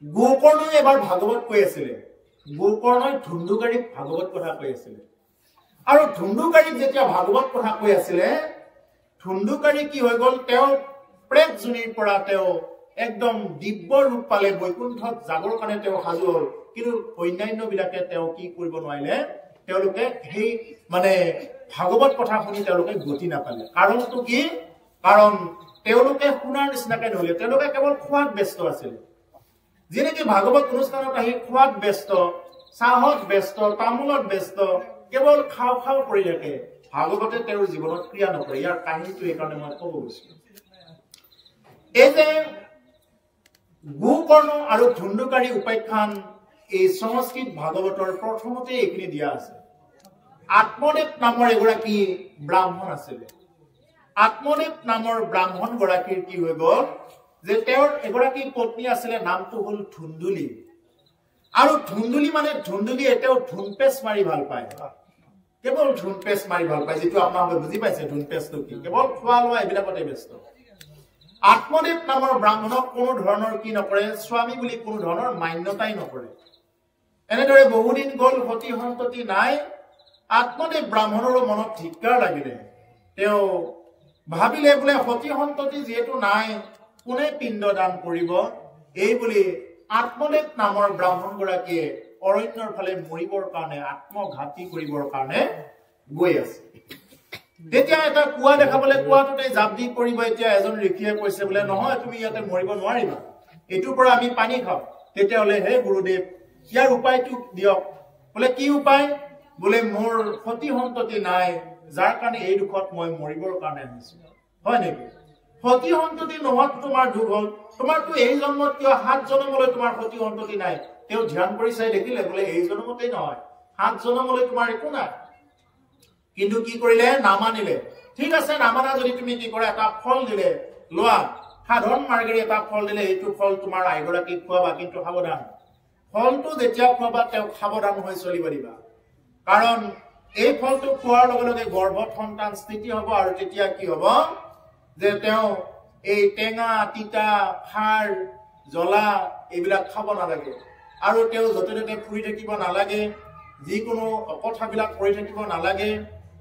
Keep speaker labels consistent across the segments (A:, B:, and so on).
A: গোকৰ্ণই এবাৰ ভাগৱত কৈ আছিলে গোকৰ্ণই ধুন্দুকাৰীক ভাগৱত কথা কৈ আছিলে আৰু ধুন্দুকাৰীক যেতিয়া ভাগৱত কথা কৈ আছিলে ধুন্দুকাৰী কি হৈ গল তেওঁ প্ৰেত জুনিৰ পৰা তেওঁ একদম দিব্য ৰূপ পালে বৈকুণ্ঠত যাবৰ কাৰণে তেওঁ সাজু হল কিন্তু অন্যান্য বিলাকে তেওঁ কি কৰিব নোৱাৰিলে তেওঁলোকে সেই মানে ভাগৱত কথা শুনি তেওঁলোকে গতি নাপালে কাৰণটো কি কাৰণ তেওঁলোকে শুনাৰ নিচিনাকৈ নহলে তেওঁলোকে কেৱল খোৱাত ব্যস্ত আছিল যেনেকি ভাগৱত অনুষ্ঠানত আহি খোৱাত ব্যস্ত চাহত ব্যস্ত তামোলত ব্যস্ত কেৱল খাও খাও কৰি থাকে ভাগৱতে তেওঁৰ জীৱনত ক্ৰিয়া নকৰে ইয়াৰ কাহিনীটো এই কাৰণে মই ক'ব গৈছিলো এই যে গোকৰ্ণ আৰু ধুন্দুকাৰী উপাখ্যান এই সংস্কৃত ভাগৱতৰ প্ৰথমতে এইখিনি দিয়া আছে আত্মদেৱ নামৰ এগৰাকী ব্ৰাহ্মণ আছিলে আত্মদেৱ নামৰ ব্ৰাহ্মণ গৰাকীৰ কি হৈ গল যে তেওঁৰ এগৰাকী পত্নী আছিলে নামটো হল ধুন্দুলি আৰু ধুন্দুলি মানে ধুন্দুলি এটাও ধুনপেচ মাৰি ভাল পায় কেৱল ধুনপেচ মাৰি ভাল পায় যেটো আপোনালোকে বুজি পাইছে ধুনপেচটো কি কেৱল খোৱা লোৱা এইবিলাকতে ব্যস্ত আত্মদেৱ নামৰ ব্ৰাহ্মণক কোনো ধৰণৰ কি নকৰে স্বামী বুলি কোনো ধৰণৰ মান্যতাই নকৰে এনেদৰে বহুদিন গল সতি সন্ততি নাই আত্মদেৱ ব্ৰাহ্মণৰ মনত ধিক্কাৰ লাগিলে তেওঁ ভাবিলে বোলে সতি সন্ততি যেহেতু নাই কোনে পিণ্ড দান কৰিব এই বুলি আত্মদেৱ নামৰ ব্ৰাহ্মণ গৰাকীয়ে অৰণ্যৰ ফালে মৰিবৰ কাৰণে আত্মঘাতী কৰিবৰ কাৰণে গৈ আছে তেতিয়া এটা কুয়া দেখাবলে কুয়াটোতে জাপ দি পৰিব এতিয়া এজন ঋষিয়ে কৈছে বোলে নহয় তুমি ইয়াতে মৰিব নোৱাৰিবা এটোৰ পৰা আমি পানী খাও তেতিয়া হলে হে গুৰুদেৱ ইয়াৰ উপায়টো দিয়ক বোলে কি উপায় বোলে মোৰ সতি সন্ততি নাই যাৰ কাৰণে এই দুখত মই মৰিবৰ কাৰণে আহিছো হয় নেকি সতি সন্ততি নোহোৱাত তোমাৰ দুখ হল তোমাৰতো এই জন্মত কিয় 7 জন্মলৈ তোমাৰ সতি সন্ততি নাই তেওঁ ধ্যান কৰি চাই দেখিলে বোলে এই জন্মতেই নহয় 7 জন্মলৈ তোমাৰ একো নাই কিন্তু কি কৰিলে নামানিলে ঠিক আছে নামানা যদি তুমি কি কৰে এটা ফল দিলে লোৱা সাধাৰণ মাৰ্গেৰে এটা ফল দিলে এইটো ফল তোমাৰ আইগৰাকীক খোৱাবা কিন্তু সাৱধান ফলটো যেতিয়া খোৱাবা তেওঁ সাৱধান হৈ চলিব দিবা কাৰণ এই ফলটো খোৱাৰ লগে লগে গৰ্ভত সন্তান স্থিতি হ'ব আৰু তেতিয়া কি হ'ব যে তেওঁ এই টেঙা তিতা খাৰ জ্বলা এইবিলাক খাব নালাগে আৰু তেওঁ যতে ততে ফুৰি থাকিব নালাগে যিকোনো কথাবিলাক কৰি থাকিব নালাগে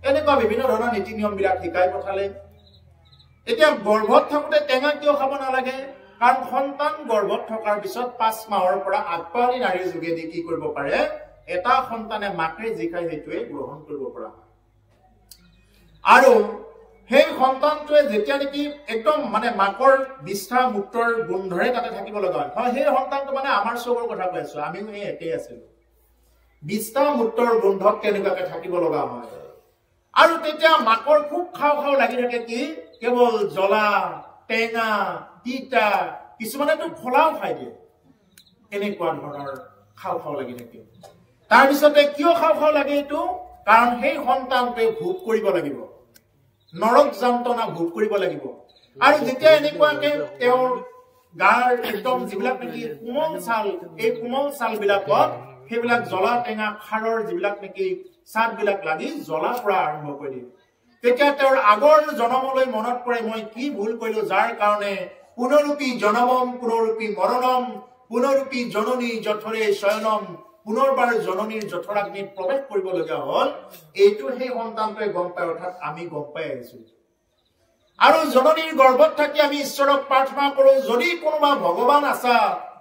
A: এনেকুৱা বিভিন্ন ধৰণৰ নীতি নিয়ম বিলাক শিকাই পঠালে এতিয়া গৰ্ভত থাকোতে টেঙা কিয় খাব নালাগে কাৰণ সন্তান গৰ্ভত থকাৰ পিছত 5 মাহৰ পৰা আগপালি নাৰীৰ যোগেদি কি কৰিব পাৰে এটা সন্তানে মাকে যি খায় সেইটোৱে গ্ৰহণ কৰিব পৰা আৰু সেই সন্তানটোৱে যেতিয়া নেকি একদম মানে মাকৰ বিষ্ঠা মুক্তৰ গোন্ধৰে তাতে থাকিব লগা হয় সেই সন্তানটো মানে আমাৰ চবৰ কথা কৈ আছো আমিও এই একেই আছিলো বিষ্ঠা মুক্তৰ গোন্ধত কেনেকুৱাকে থাকিব লগা হয় আৰু তেতিয়া মাকৰ খুব খাও খাও লাগি থাকে কি কেৱল জ্বলা টেঙা তিতা কিছুমানেতো ফলাও খাই দিয়ে এনেকুৱা ধৰণৰ খাও খাও লাগি থাকে তাৰ পিছতে কিয় খাও খাও লাগে এইটো কাৰণ সেই সন্তানটোৱে ভোগ কৰিব লাগিব নৰক যন্ত্ৰণা ভোগ কৰিব লাগিব আৰু যেতিয়া এনেকুৱাকে তেওঁৰ গাৰ একদম যিবিলাক নেকি কোমল ছাল এই কোমল ছাল বিলাকত সেইবিলাক জ্বলা টেঙা খাৰৰ যিবিলাক নেকি সাত বিলাক লাগি জ্বলা পৰা আৰম্ভ কৰি দিয়ে তেতিয়া তেওঁৰ আগৰ জনমলৈ মনত পৰে মই কি ভুল কৰিলো যাৰ কাৰণে পুনৰূপী জনমম পুনৰূপী মৰণম পুনৰূপী জননী জঠৰে শয়নম পুনৰবাৰ জননীৰ জঠৰাগ্নিত প্ৰৱেশ কৰিব লগা হল এইটো সেই সন্তানটোৱে গম পায় অৰ্থাৎ আমি গম পাই আহিছো আৰু জননীৰ গৰ্ভত থাকি আমি ঈশ্বৰক প্ৰাৰ্থনা কৰো যদি কোনোবা ভগৱান আছা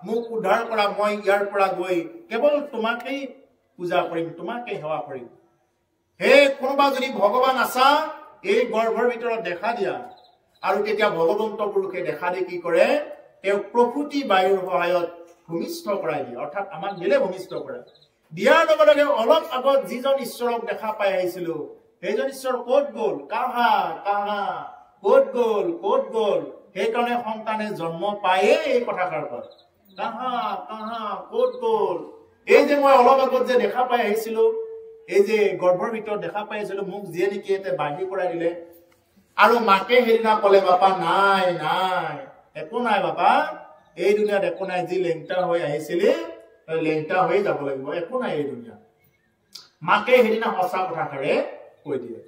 A: মোক উদ্ধাৰ কৰা মই ইয়াৰ পৰা গৈ কেৱল তোমাকেই পূজা কৰিম তোমাকে সেৱা কৰিম হে কোনোবা যদি ভগৱান আছা এই গৰ্ভৰ ভিতৰত দেখা দিয়া আৰু তেতিয়া ভগৱন্ত পুৰুষে দেখা দি কি কৰে তেওঁ প্ৰকৃতি বায়ুৰ সহায়ত ভূমিষ্ঠ কৰাই দিয়ে অৰ্থাৎ আমাক দিলে ভূমিষ্ঠ কৰে দিয়াৰ লগে লগে অলপ আগত যিজন ঈশ্বৰক দেখা পাই আহিছিলো সেইজন ঈশ্বৰ ক'ত গ'ল কাহা কাহা ক'ত গ'ল সেইকাৰণে সন্তানে জন্ম পায়ে এই কথাষাৰ কয় কাহা কাহা ক'ত গ'ল এই যে মই অলপ আগত যে দেখা পাই আহিছিলো এই যে গৰ্ভৰ ভিতৰত দেখা পাই আহিছিলো মোক যিয়ে নেকি এতে বাহিৰ কৰাই দিলে আৰু মাকে সেইদিনা ক'লে বাপা নাই নাই একো নাই বাপা এই দুনিয়াত একো নাই যি লেংটা হৈ আহিছিলি লেংটা হৈ যাব লাগিব একো নাই এই দুনিয়া মাকে সেইদিনা সঁচা কথাষাৰে কৈ দিয়ে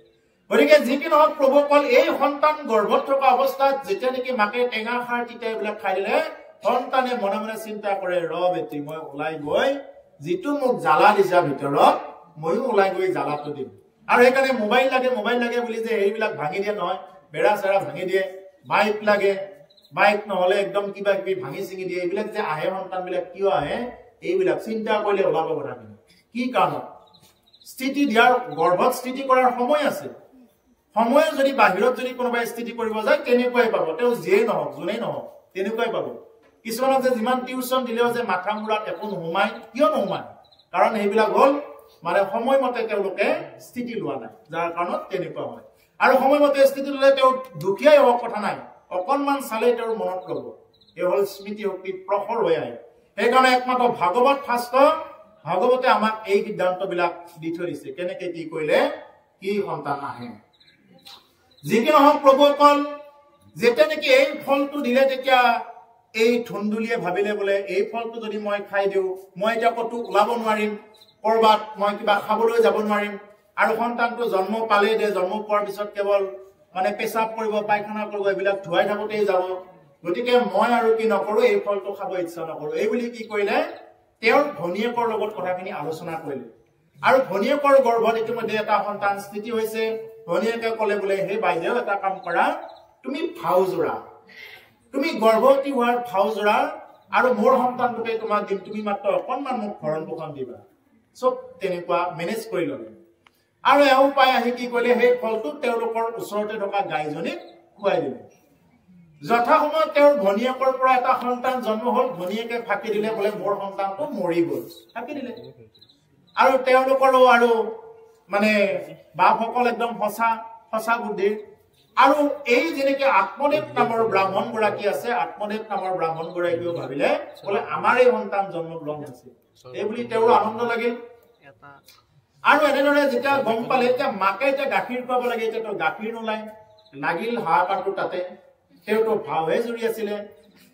A: গতিকে যি কি নহওক প্ৰভুসকল এই সন্তান গৰ্ভত থকা অৱস্থাত যেতিয়া নেকি মাকে টেঙা খাৰ তিতা এইবিলাক খাই দিলে সন্তানে মনে মনে চিন্তা কৰে ৰ বেটি মই ওলাই গৈ যিটো মোক জ্বালা দিছা ভিতৰত ময়ো ওলাই গৈ জ্বালাটো দিম আৰু সেইকাৰণে মোবাইল লাগে বুলি যে এইবিলাক ভাঙি দিয়ে নহয় বেৰা চেৰা ভাঙি দিয়ে বাইক লাগে বাইক নহলে একদম কিবা কিবি ভাঙি চিঙি দিয়ে এইবিলাক যে আহে সন্তানবিলাক কিয় আহে এইবিলাক চিন্তা কৰিলে ওলাব কথাখিনি কি কাৰণত স্থিতি দিয়াৰ গৰ্ভত স্থিতি কৰাৰ সময় আছে সময় যদি বাহিৰত যদি কোনোবাই স্থিতি কৰিব যায় তেনেকুৱাই পাব তেওঁ যিয়ে নহওক যোনেই নহওক তেনেকুৱাই পাব কিছুমানক যে যিমান টিউচন দিলেও যে মাথা মূৰত একো নোহোমায় কিয় নোহোমায় কাৰণ সেইবিলাক হ'ল মানে সময়মতে তেওঁলোকে স্থিতি লোৱা নাই যাৰ কাৰণত তেনেকুৱা হয় আৰু সময়মতে স্থিতি ল'লে তেওঁ দুখীয়াই হওক কথা নাই অকণমান চালে তেওঁৰ মনত ৰ'ব এই হ'ল স্মৃতি শক্তি প্ৰখৰ হৈ আহে সেইকাৰণে একমাত্ৰ ভাগৱত শাস্ত্ৰ ভাগৱতে আমাক এই সিদ্ধান্তবিলাক দি থৈ দিছে কেনেকে কি কৰিলে কি সন্তান আহে যি কি নহওক প্ৰভুসকল যেতিয়া নেকি এই ফলটো দিলে তেতিয়া এই ধুন্দুলিয়ে ভাবিলে বোলে এই ফলটো যদি মই খাই দিওঁ মই এতিয়া ক'তো ওলাব নোৱাৰিম কৰবাত মই কিবা খাবলৈ যাব নোৱাৰিম আৰু সন্তানটো জন্ম পালে দে জন্ম পোৱাৰ পিছত কেৱল মানে পেচাব কৰিব পায়খানা কৰিব এইবিলাক ধুৱাই থাকোতেই যাব গতিকে মই আৰু কি নকৰো এই ফলটো খাব ইচ্ছা নকৰো এই বুলি কি কৰিলে তেওঁৰ ভনীয়েকৰ লগত কথাখিনি আলোচনা কৰিলে আৰু ভনীয়েকৰ গৰ্ভত ইতিমধ্যে এটা সন্তান স্থিতি হৈছে ভনীয়েকে ক'লে বোলে হে বাইদেউ এটা কাম কৰা তুমি ভাও জোৰা তুমি গৰ্ভৱতী হোৱাৰ ভাও জোৰা আৰু মোৰ সন্তানটোকে তোমাক দিম তুমি মাত্ৰ অকণমান মোক ভৰণ পোষণ দিবা চব তেনেকুৱা মেনেজ কৰি ল'লে আৰু এওঁ পাই আহি কি কৰিলে সেই ফলটো তেওঁলোকৰ ওচৰতে থকা গাইজনীক খুৱাই দিলে যথা সময়ত তেওঁৰ ভনীয়েকৰ পৰা এটা সন্তান জন্ম হ'ল ভনীয়েকে ফাঁকি দিলে বোলে মোৰ সন্তানটো মৰি গ'ল ফাঁকি দিলে আৰু তেওঁলোকৰো আৰু মানে বাপসকল একদম সঁচা বুদ্ধিৰ আৰু এই যেনেকে আত্মদেৱ নামৰ ব্ৰাহ্মণ গৰাকী আছে আত্মদেৱ নামৰ ব্ৰাহ্মণ গৰাকীও ভাবিলে বোলে আমাৰ এই সন্তান জন্মগ্ৰহণ হৈছে এই বুলি তেওঁৰ আনন্দ লাগিল আৰু এনেদৰে যেতিয়া গম পালে এতিয়া মাকে এতিয়া গাখীৰ খুৱাব লাগে এতিয়াতো গাখীৰ নোলায় লাগিল হাহাকাৰটো তাতে তেওঁতো ভাওহে জুৰি আছিলে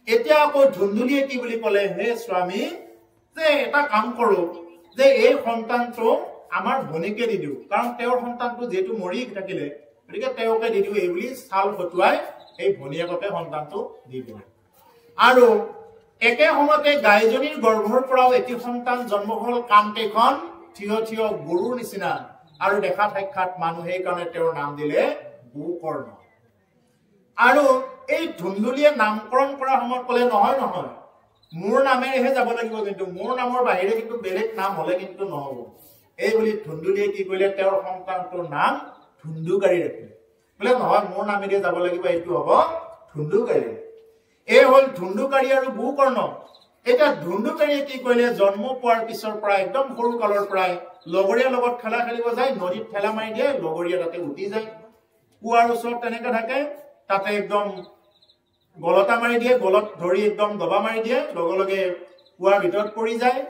A: এতিয়া আকৌ ধুন্দুলিয়ে কি বুলি ক'লে হে স্বামী যে এটা কাম কৰো যে এই সন্তানটো আমাৰ ভনীকে দি দিওঁ কাৰণ তেওঁৰ সন্তানটো যিহেতু মৰি থাকিলে গতিকে তেওঁকে দি দিওঁ এই বুলি চাল ফটুৱাই এই ভনীয়েককে সন্তানটো দি দিলে আৰু একে সময়তে গাইজনীৰ গৰ্ভৰ পৰাও এটি সন্তান জন্ম হ'ল কাণকেইখন থিয় গৰুৰ নিচিনা আৰু দেখা সাক্ষাৎ মানুহ সেইকাৰণে তেওঁৰ নাম দিলে গোকৰ্ণ আৰু এই ধুন্দুলিয়ে নামকৰণ কৰাৰ সময়ত ক'লে নহয় মোৰ নামেৰেহে যাব লাগিব কিন্তু মোৰ নামৰ বাহিৰে কিন্তু বেলেগ নাম হ'লে কিন্তু নহ'ব এই বুলি ধুন্দুলিয়ে কি কৰিলে তেওঁৰ সন্তানটোৰ নাম ধুন্দুকাৰী ৰাখিলে বোলে নহয় মোৰ নামেৰে যাব লাগিব এইটো হ'ব ধুন্দুকাৰী এই হ'ল ধুন্দুকাৰী আৰু গোকৰ্ণ এটা ধুন্দুকাৰীয়ে কি কৰিলে জন্ম পোৱাৰ পিছৰ পৰা একদম সৰু কালৰ পৰাই লগৰীয়াৰ লগত খেলা খেলিব যায় নদীত ঠেলা মাৰি দিয়ে লগৰীয়া তাতে উঠি যায় কুৱাৰ ওচৰত তেনেকে থাকে তাতে একদম গলতা মাৰি দিয়ে গলত ধৰি একদম দবা মাৰি দিয়ে লগে কুৱাৰ ভিতৰত পৰি যায়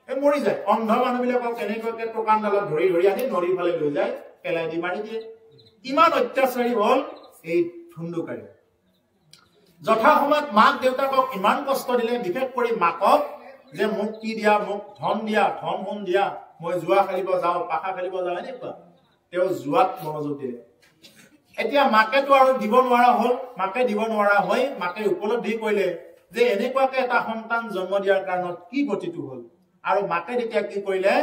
A: মৰি যায় অন্ধ মানুহবিলাকক কেনেকুৱাকে টকানডালত ধৰি আনি নদীৰ ফালে লৈ যায় পেলাই দি মাৰি দিয়ে ইমান অত্যাচাৰী হ'ল এই ধুন্দুকাৰী যথা সময়ত মাক দেউতাকক ইমান কষ্ট দিলে বিশেষ কৰি মাকক যে মোক কি দিয়া মোক ধন সোণ দিয়া মই জুৱা খেলিব যাওঁ পাখা খেলিব যাওঁ এনেকুৱা তেওঁ জুৱাত মনোযোগ দিলে এতিয়া মাকেতো আৰু দিব নোৱাৰা হ'ল মাকে দিব নোৱাৰা হৈ মাকে উপলব্ধি কৰিলে যে এনেকুৱাকে এটা সন্তান জন্ম দিয়াৰ কাৰণত কি গতিটো হ'ল আৰু মাকে তেতিয়া কি কৰিলে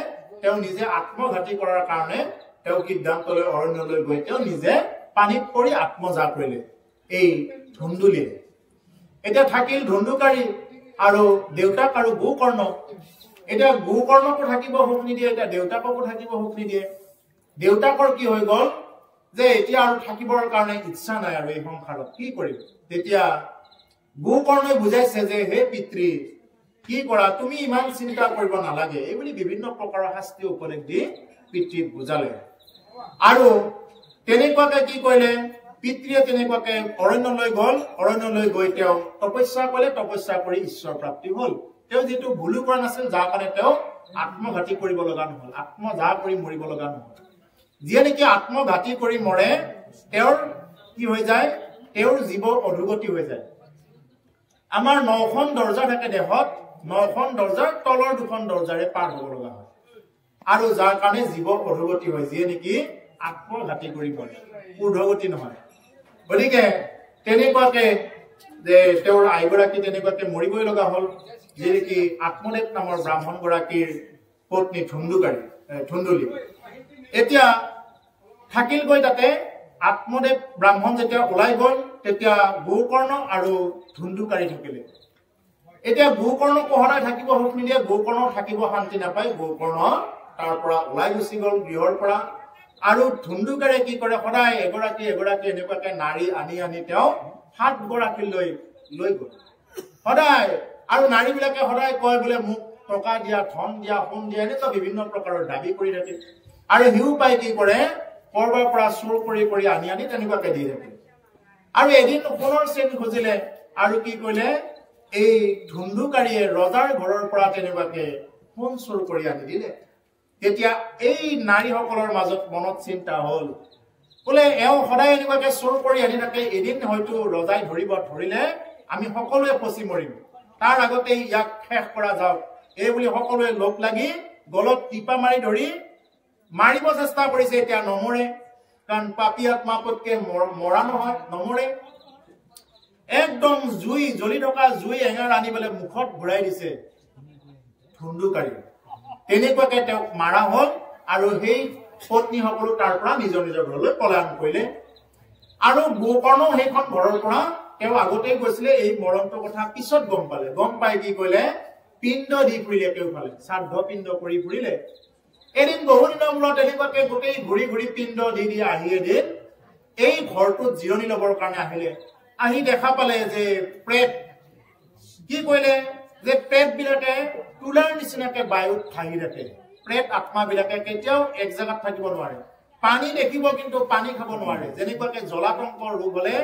A: তেওঁ নিজে আত্মঘাতী কৰাৰ কাৰণে তেওঁ সিদ্ধান্তলৈ অৰণ্যলৈ গৈ তেওঁ নিজে পানীত পৰি আত্মজা কৰিলে এই ধুন্দুলিয়ে এতিয়া থাকিল ধুন্দুকাৰী আৰু দেউতাক আৰু গোকৰ্ণ এতিয়া গোকৰ্ণকো থাকিব সুখ নিদিয়ে এতিয়া দেউতাককো থাকিব সুখ নিদিয়ে দেউতাকৰ কি হৈ গ'ল যে এতিয়া আৰু থাকিবৰ কাৰণে ইচ্ছা নাই আৰু এই সংসাৰত কি কৰিম তেতিয়া গোকৰ্ণই বুজাইছে যে হে পিতৃ কি কৰা তুমি ইমান চিন্তা কৰিব নালাগে এই বুলি বিভিন্ন প্ৰকাৰৰ শাস্তি উপদেশ দি পিতৃক বুজালে আৰু তেনেকুৱাকে কি কৰিলে পিতৃয়ে তেনেকুৱাকে অৰণ্যলৈ গ'ল অৰণ্যলৈ গৈ তেওঁ তপস্যা কৰিলে তপস্যা কৰি ঈশ্বৰ প্ৰাপ্তি হ'ল তেওঁ যিটো ভুলো কৰা নাছিল যাৰ কাৰণে তেওঁ আত্মঘাতী কৰিব লগা নহ'ল আত্মজা কৰি মৰিব লগা নহ'ল যিয়ে নেকি আত্মঘাতী কৰি মৰে তেওঁৰ কি হৈ যায় তেওঁৰ জীৱ অধোগতি হৈ যায় আমাৰ 9খন দৰ্জা থাকে দেহত 9খন দৰ্জাৰ তলৰ 2খন দৰ্জাৰে পাৰ হ'ব লগা হয় আৰু যাৰ কাৰণে জীৱ অধোগতি হয় যিয়ে নেকি আত্মঘাতী কৰি মৰে ঊৰ্ধ্বগতি নহয় গতিকে তেনেকুৱাকে যে তেওঁৰ আইগৰাকী তেনেকুৱাকে মৰিবই লগা হ'ল, যি নেকি আত্মদেৱ নামৰ ব্ৰাহ্মণ গৰাকীৰ পত্নী ধুন্দুলি। এতিয়া থাকিলগৈ তাতে আত্মদেৱ ব্ৰাহ্মণ যেতিয়া ওলাই গ'ল তেতিয়া গোকৰ্ণ আৰু ধুন্দুকাৰী থাকিলে। এতিয়া গোকৰ্ণ সদায় থাকিব সুখ নিদিয়ে, গোকৰ্ণ থাকিব শান্তি নাপায়, গোকৰ্ণ তাৰ পৰা ওলাই গুচি গ'ল গৃহৰ পৰা। আৰু ধুন্দুকাৰীয়ে কি কৰে, সদায় এগৰাকী এনেকুৱাকে নাৰী আনি তেওঁ 7 গৰাকীলৈ লৈ গ'ল সদায়। আৰু নাৰীবিলাকে সদায় কয় বোলে মোক টকা দিয়া, ধন দিয়া, সোণ দিয়া, এনেকুৱা বিভিন্ন প্ৰকাৰৰ দাবী কৰি থাকে। আৰু সিও পাই কি কৰে, কৰবাৰ পৰা চুৰ কৰি আনি তেনেকুৱাকে দি থাকে। আৰু এদিন সোণৰ চেন খুজিলে আৰু কি কৰিলে, এই ধুন্দুকাৰীয়ে ৰজাৰ ঘৰৰ পৰা তেনেকুৱাকে সোণ চুৰ কৰি আনি দিলে। তেতিয়া এই নাৰীসকলৰ মাজত মনত চিন্তা হ'ল, বোলে এওঁ সদায় এনেকুৱাকে চুৰ কৰি আনি থাকে, এদিন হয়তো ৰজাই ধৰিলে আমি সকলোৱে ফচি মৰিম, তাৰ আগতে ইয়াক শেষ কৰা যাওক। এই বুলি সকলোৱে লগ লাগি গলত টিপা মাৰি ধৰি মাৰিব চেষ্টা কৰিছে। এতিয়া নমৰে, কাৰণ পাপী আত্মা পতকে মৰা নহয়, নমৰে। একদম জ্বলি থকা জুই এঙাৰ আনি পেলাই মুখত ঘূৰাই দিছে ধুন্দুকাৰী। তেনেকুৱাকে তেওঁক মাৰা হ'ল আৰু সেই পত্নীসকলো তাৰ পৰা নিজৰ ঘৰলৈ পলায়ন কৰিলে। আৰু গোকৰ্ণ সেইখন ঘৰৰ পৰা তেওঁ আগতেই গৈছিলে, এই মৰণটো কথা পিছত গম পালে। গম পাই কি কৰিলে, পিণ্ড দি ফুৰিলে, কেওফালে শ্ৰাদ্ধ পিণ্ড কৰি ফুৰিলে। এদিন বহুদিনৰ মূৰত এনেকুৱাকে গোটেই ঘূৰি পিণ্ড দি আহি এদিন এই ঘৰটোত জিৰণি লবৰ কাৰণে আহিলে। আহি দেখা পালে যে প্ৰেত। কি কৰিলে, যে প্ৰেত বিলাকে তুলাৰ নিচিনাকে বায়ুত ভাহি থাকে। প্ৰেত আত্মা বিলাকে কেতিয়াও এক জেগাত থাকিব নোৱাৰে। পানী দেখিব কিন্তু পানী খাব নোৱাৰে। যেনেকুৱাকে জলাতংকৰ ৰোগ হলে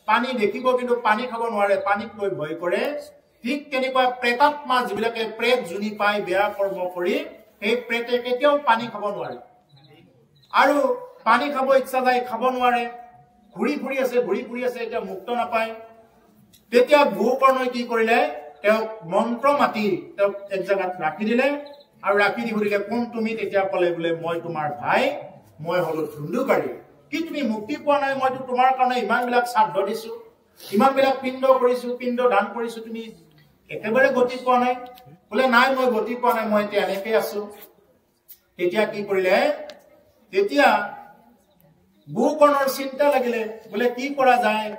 A: পানী দেখিব কিন্তু পানী খাব নোৱাৰে, পানীক লৈ ভয় কৰে। ঠিক তেনেকুৱা প্ৰেতাত্মা যিবিলাকে প্ৰেত জুনি পাই বেয়া কৰ্ম কৰি, সেই প্ৰেতে কেতিয়াও পানী খাব নোৱাৰে। আৰু পানী খাব ইচ্ছা যায়, খাব নোৱাৰে, ঘূৰি ফুৰি আছে, এতিয়া মুক্ত নাপায়। তেতিয়া গোকৰ্ণই কি কৰিলে, তেওঁক মন্ত্ৰ মাতি তেওঁক এক জেগাত ৰাখি দিলে। আৰু ৰাখি দি সুধিলে, কোন তুমি? তেতিয়া ক'লে বোলে মই তোমাৰ ভাই, মই হলো ধুন্দুকাৰী। কি তুমি মুক্তি পোৱা নাই? মইতো তোমাৰ কাৰণে ইমান বিলাক শ্ৰাদ্ধ দিছো, ইমান বিলাক পিণ্ড কৰিছো, পিণ্ড দান কৰিছো, তুমি একেবাৰে গতি পোৱা নাই? বোলে নাই, মই গতি পোৱা নাই, মই এতিয়া এনেকে আছো। তেতিয়া কি কৰিলে, তেতিয়া গোকৰ্ণৰ চিন্তা লাগিলে, বোলে কি কৰা যায়।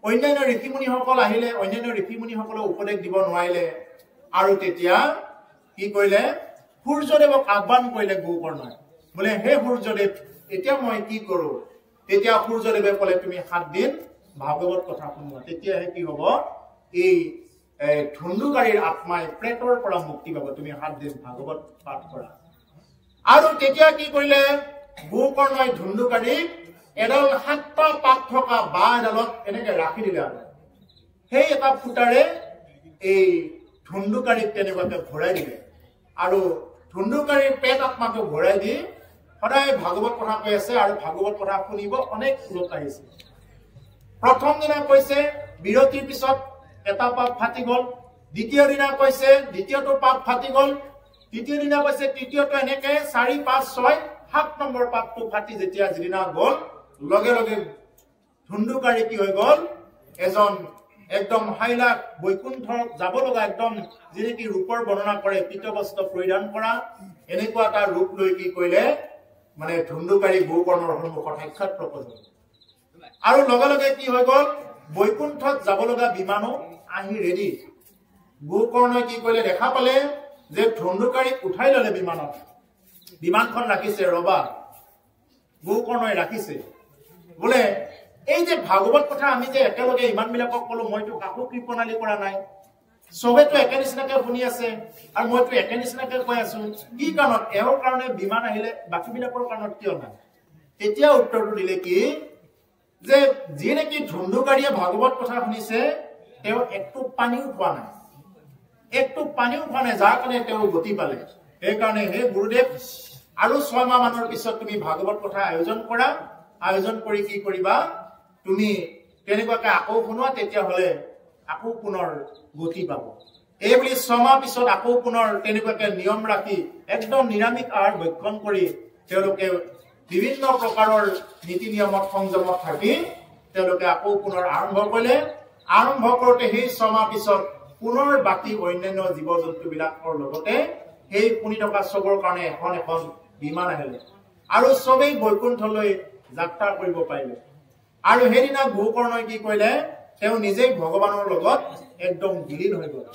A: অন্যান্য ঋষিমুনিসকল আহিলে, অন্যান্য ঋষিমুনিসকলে উপদেশ দিব নোৱাৰিলে। আৰু তেতিয়া কি কৰিলে, সূৰ্যদেৱক আহ্বান কৰিলে গোকৰ্ণই, বোলে হে সূৰ্যদেৱ, এতিয়া মই কি কৰো? তেতিয়া সূৰ্যদেৱে ক'লে, তুমি 7 দিন ভাগৱত কথা শুনোৱা, তেতিয়াহে কি হব, এই ধুন্দুকাৰীৰ আত্মাই প্ৰেতৰ পৰা মুক্তি পাব। তুমি 7 দিন ভাগৱত পাঠ কৰা। আৰু তেতিয়া কি কৰিলে, গোকৰ্ণই ধুন্দুকাৰীক এডাল 7টা পাত থকা বাঁহ এডালত এনেকে ৰাখি দিলে। আৰু সেই এটা ফুটাৰে এই ধুন্দুকাৰীক তেনেকুৱাকে ভৰাই দিলে। আৰু ধুন্দুকাৰীৰ পেট আত্মাটো ভৰাই দি সদায় ভাগৱত কথা কৈ আছে। আৰু ভাগৱত কথা শুনিব অনেক লোক আহিছে। প্ৰথম দিনা কৈছে, বিৰতিৰ পিছত এটা পাত ফাটি গল। দ্বিতীয় দিনা কৈছে, দ্বিতীয়টো পাত ফাটি গল। তৃতীয় দিনা কৈছে, তৃতীয়টো, এনেকে 4, 5, 6, 7 নম্বৰ পাতটো ফাটি যেতিয়া যিদিনা গল, লগে লগে ধুন্দুকাৰী কি হৈ গল, এজন একদম হাইলাক বৈকুণ্ঠত যাব লগা, একদম যি নেকি ৰূপৰ বৰ্ণনা কৰে, পীতবস্ত্ৰ পৰিধান কৰা, এনেকুৱা এটা ৰূপ লৈ কি কৰিলে, মানে ধুন্দুকাৰী গোকৰ্ণৰ সন্মুখত সাক্ষাৎ প্ৰকট হল। আৰু লগে লগে কি হৈ গল, বৈকুণ্ঠত যাব লগা বিমানো আহি ৰেডি। গোকৰ্ণই কি কৰিলে, দেখা পালে যে ধুন্দুকাৰীক উঠাই ললে বিমানত। বিমানখন ৰাখিছে, ৰবা গোকৰ্ণই ৰাখিছে। বোলে এই যে ভাগৱত কথা আমি যে একেলগে ইমান বিলাকক কলো, মইতো কাকো কৃপণালী কৰা নাই, চবেতো একে নিচিনাকে শুনি আছে, আৰু মইতো একে নিচিনাকে কৈ আছো, কি কাৰণত এওঁৰ কাৰণে বিমান আহিলে, বাকী বিলাকৰ কাৰণত কিয় নাই? তেতিয়া উত্তৰটো দিলে কি, যে যি নেকি ধুন্দুকাৰীয়ে ভাগৱত কথা শুনিছে, তেওঁ একটু পানীও খোৱা নাই, যাৰ কাৰণে তেওঁ গতি পালে। সেইকাৰণে হে গুৰুদেৱ, আৰু 6 মাহ মানৰ পিছত তুমি ভাগৱত কথা আয়োজন কৰা। আয়োজন কৰি কি কৰিবা, তুমি তেনেকুৱাকে আকৌ শুনোৱা, তেতিয়াহলে আকৌ পুনৰ গতি পাব। এই বুলি 6 মাহ পিছত আকৌ পুনৰ তেনেকুৱাকে নিয়ম ৰাখি একদম নিৰামিষ আহাৰ ভক্ষণ কৰি তেওঁলোকে বিভিন্ন প্ৰকাৰৰ নীতি নিয়মত সংযমত থাকি তেওঁলোকে আকৌ পুনৰ আৰম্ভ কৰিলে। আৰম্ভ কৰোঁতে সেই 6 মাহ পিছত পুনৰ বাকী অন্যান্য জীৱ জন্তুবিলাকৰ লগতে সেই শুনি থকা চবৰ কাৰণে এখন এখন বিমান আহিলে আৰু চবেই বৈকুণ্ঠলৈ যাত্ৰা কৰিব পাৰিলে আৰু সেইদিনা গোকৰ্ণই কি কৰিলে তেওঁ নিজেই ভগৱানৰ লগত একদম বিলীন হৈ গ'ল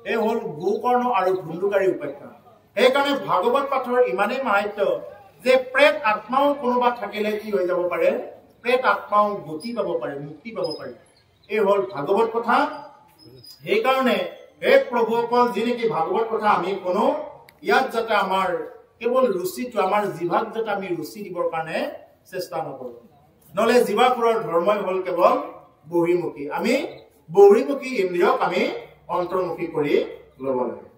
A: এই হ'ল গোকৰ্ণ আৰু ধুন্দুকাৰী উপাখ্যান সেইকাৰণে ভাগৱত পাঠৰ ইমানেই মাহাত্য যে প্ৰেত আত্মাও কোনোবা থাকিলে কি হৈ যাব পাৰে প্ৰেত আত্মাও গতি পাব পাৰে মুক্তি পাব পাৰে এই হ'ল ভাগৱত কথা সেইকাৰণে হে প্ৰভুসকল যি নেকি ভাগৱত কথা আমি কোনো ইয়াত যাতে আমাৰ কেৱল ৰুচিটো আমাৰ জিভাক যাতে আমি ৰুচি দিবৰ কাৰণে চেষ্টা নকৰোঁ নহলে জিভাখোৰৰ ধৰ্মই হ'ল কেৱল বহিৰ্মুখী আমি বহিৰ্মুখী ইন্দ্ৰিয়ক আমি অন্তৰ্মুখী কৰি ল'ব লাগে